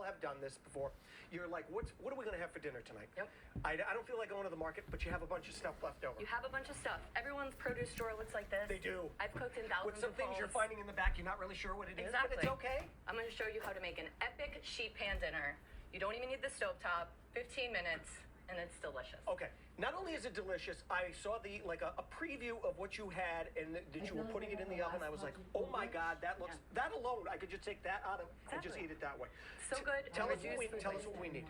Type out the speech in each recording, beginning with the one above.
all have done this before. You're like, what are we going to have for dinner tonight? Yep. I don't feel like going to the market, but you have a bunch of stuff left over. You have a bunch of stuff. Everyone's produce drawer looks like this. They do. I've cooked in thousands With some of things bowls. you're finding in the back, you're not really sure what it is, Exactly. but it's okay. I'm going to show you how to make an epic sheet pan dinner. You don't even need the stovetop. 15 minutes, and it's delicious. Okay. Not only is it delicious, I saw a preview of what you had and that you were putting it in the oven. I was like, oh my God, that looks, that alone, I could just take that out of and just eat it that way. So good. Tell us what we need.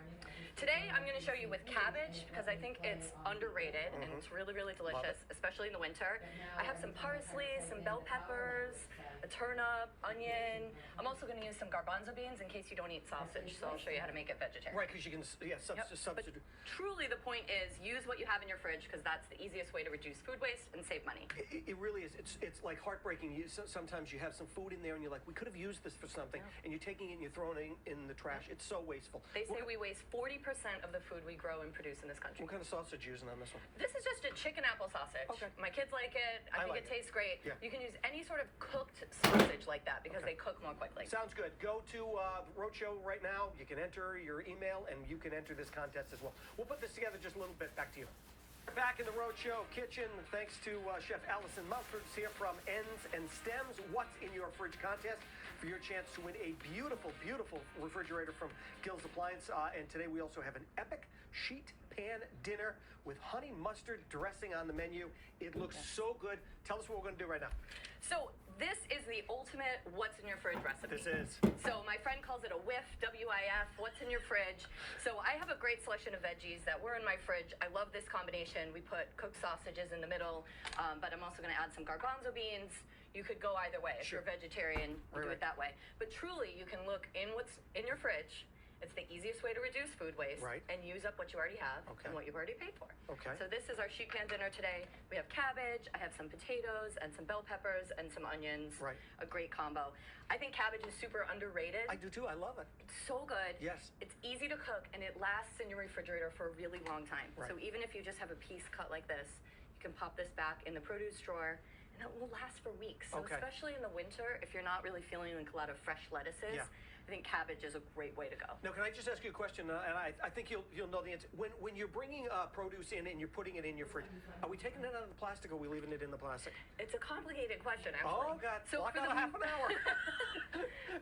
Today, I'm going to show you with cabbage because I think it's underrated and it's really, really delicious, especially in the winter. I have some parsley, some bell peppers, a turnip, onion. I'm also going to use some garbanzo beans in case you don't eat sausage, so I'll show you how to make it vegetarian. Right, because you can, substitute. But truly, the point is use what you have in your fridge because that's the easiest way to reduce food waste and save money. It really is. It's like heartbreaking. Sometimes you have some food in there and you're like, we could have used this for something, and you're taking it and you're throwing it in the trash. It's so wasteful. They say we waste 40% of the food we grow and produce in this country. What kind of sausage are you using on this one? This is just a chicken apple sausage. Okay. My kids like it. I think it tastes great. Yeah. You can use any sort of cooked sausage like that because they cook more quickly. Sounds good. Go to Roadshow right now. You can enter your email and you can enter this contest as well. We'll put this together just a little bit. Back to you. Back in the Roadshow kitchen, thanks to Chef Alison Mumford's here from Ends and Stems. What's in your fridge contest for your chance to win a beautiful, beautiful refrigerator from Gill's Appliance. And today we also have an epic sheet pan dinner with honey mustard dressing on the menu. It looks so good. Tell us what we're going to do right now. So this is the ultimate what's in your fridge recipe. This is. So my friend calls it a whiff, W-I-F, what's in your fridge. So I have a great selection of veggies that were in my fridge. I love this combination. We put cooked sausages in the middle, but I'm also going to add some garbanzo beans. You could go either way. If you're vegetarian, do it that way. But truly, you can look in what's in your fridge. It's the easiest way to reduce food waste and use up what you already have and what you've already paid for. Okay. So this is our sheet pan dinner today. We have cabbage, I have some potatoes and some bell peppers and some onions. Right. A great combo. I think cabbage is super underrated. I do too. I love it. It's so good. Yes. It's easy to cook and it lasts in your refrigerator for a really long time. Right. So even if you just have a piece cut like this, you can pop this back in the produce drawer and it will last for weeks. So especially in the winter, if you're not really feeling like a lot of fresh lettuces, I think cabbage is a great way to go. Now, can I just ask you a question? And I think you'll know the answer. When you're bringing produce in and you're putting it in your fridge, are we taking it out of the plastic or are we leaving it in the plastic? It's a complicated question, actually. Oh, God. So block out half an hour.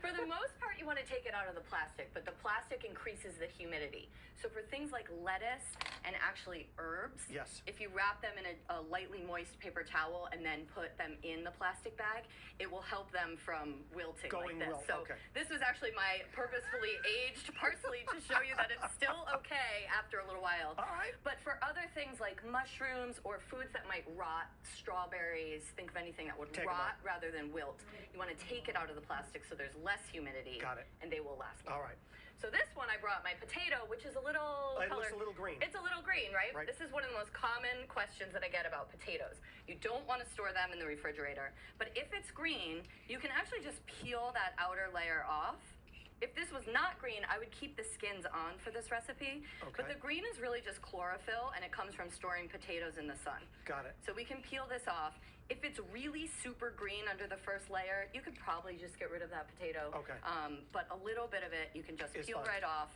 For the most part, you want to take it out of the plastic, but the plastic increases the humidity. So for things like lettuce and actually herbs, if you wrap them in a lightly moist paper towel and then put them in the plastic bag, it will help them from wilting like this. So this was actually my purposefully aged parsley to show you that it's still okay after a little while. All right. But for other things like mushrooms or foods that might rot, strawberries, think of anything that would rot rather than wilt, you want to take it out of the plastic so there's less humidity. Got it. And they will last longer. All right. So this one I brought my potato, which is a little It looks a little green. It's a little green, right? This is one of the most common questions that I get about potatoes. You don't want to store them in the refrigerator, but if it's green, you can actually just peel that outer layer off. If this was not green, I would keep the skins on for this recipe. But the green is really just chlorophyll, and it comes from storing potatoes in the sun. Got it. So we can peel this off. If it's really super green under the first layer, you could probably just get rid of that potato. Okay. But a little bit of it, you can just peel right off.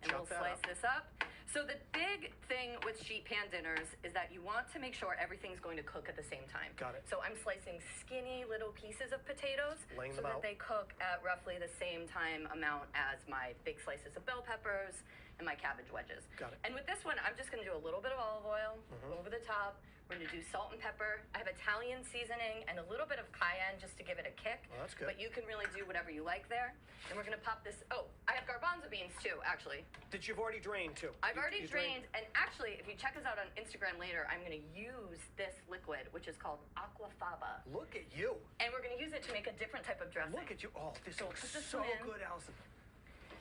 And we'll slice this up. So the big thing with sheet pan dinners is that you want to make sure everything's going to cook at the same time. Got it. So I'm slicing skinny little pieces of potatoes so that they cook at roughly the same time amount as my big slices of bell peppers and my cabbage wedges. Got it. And with this one, I'm just going to do a little bit of olive oil over the top. We're going to do salt and pepper. I have Italian seasoning and a little bit of cayenne just to give it a kick. Oh, that's good. But you can really do whatever you like there. And we're going to pop this. Oh, I have garbanzo beans too, actually. That you've already drained too. I've already drained. And actually, if you check us out on Instagram later, I'm going to use this liquid, which is called aquafaba. Look at you. And we're going to use it to make a different type of dressing. Look at you. Oh, this looks so good, Alison.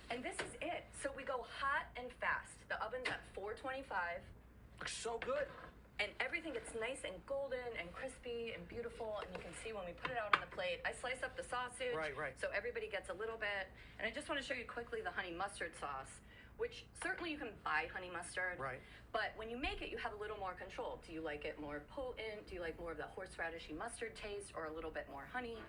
And this is it. So we go hot and fast. The oven's at 425. Looks so good. And everything gets nice and golden and crispy and beautiful. And you can see when we put it out on the plate, I slice up the sausage. Right. So everybody gets a little bit. And I just want to show you quickly the honey mustard sauce, which certainly you can buy honey mustard. Right. But when you make it, you have a little more control. Do you like it more potent? Do you like more of the horseradishy mustard taste or a little bit more honey?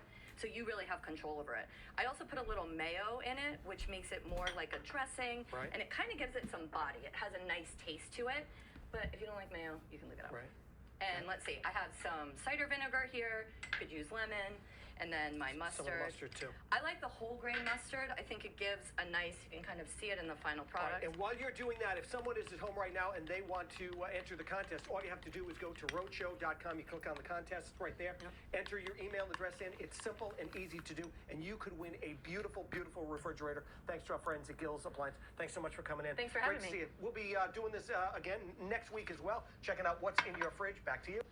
So you really have control over it. I also put a little mayo in it, which makes it more like a dressing, and it kind of gives it some body. It has a nice taste to it, but if you don't like mayo, you can leave it out. And let's see, I have some cider vinegar here. Could use lemon. And then my mustard. Some of the mustard too. I like the whole grain mustard. I think it gives a nice, you can kind of see it in the final product. And while you're doing that, if someone is at home right now and they want to enter the contest, all you have to do is go to roadshow.com. You click on the contest, it's right there. Enter your email address in. It's simple and easy to do, and you could win a beautiful, beautiful refrigerator. Thanks to our friends at Gill's Appliance. Thanks so much for coming in. Thanks for having me. Great to see you. We'll be doing this again next week as well, checking out what's in your fridge. Back to you.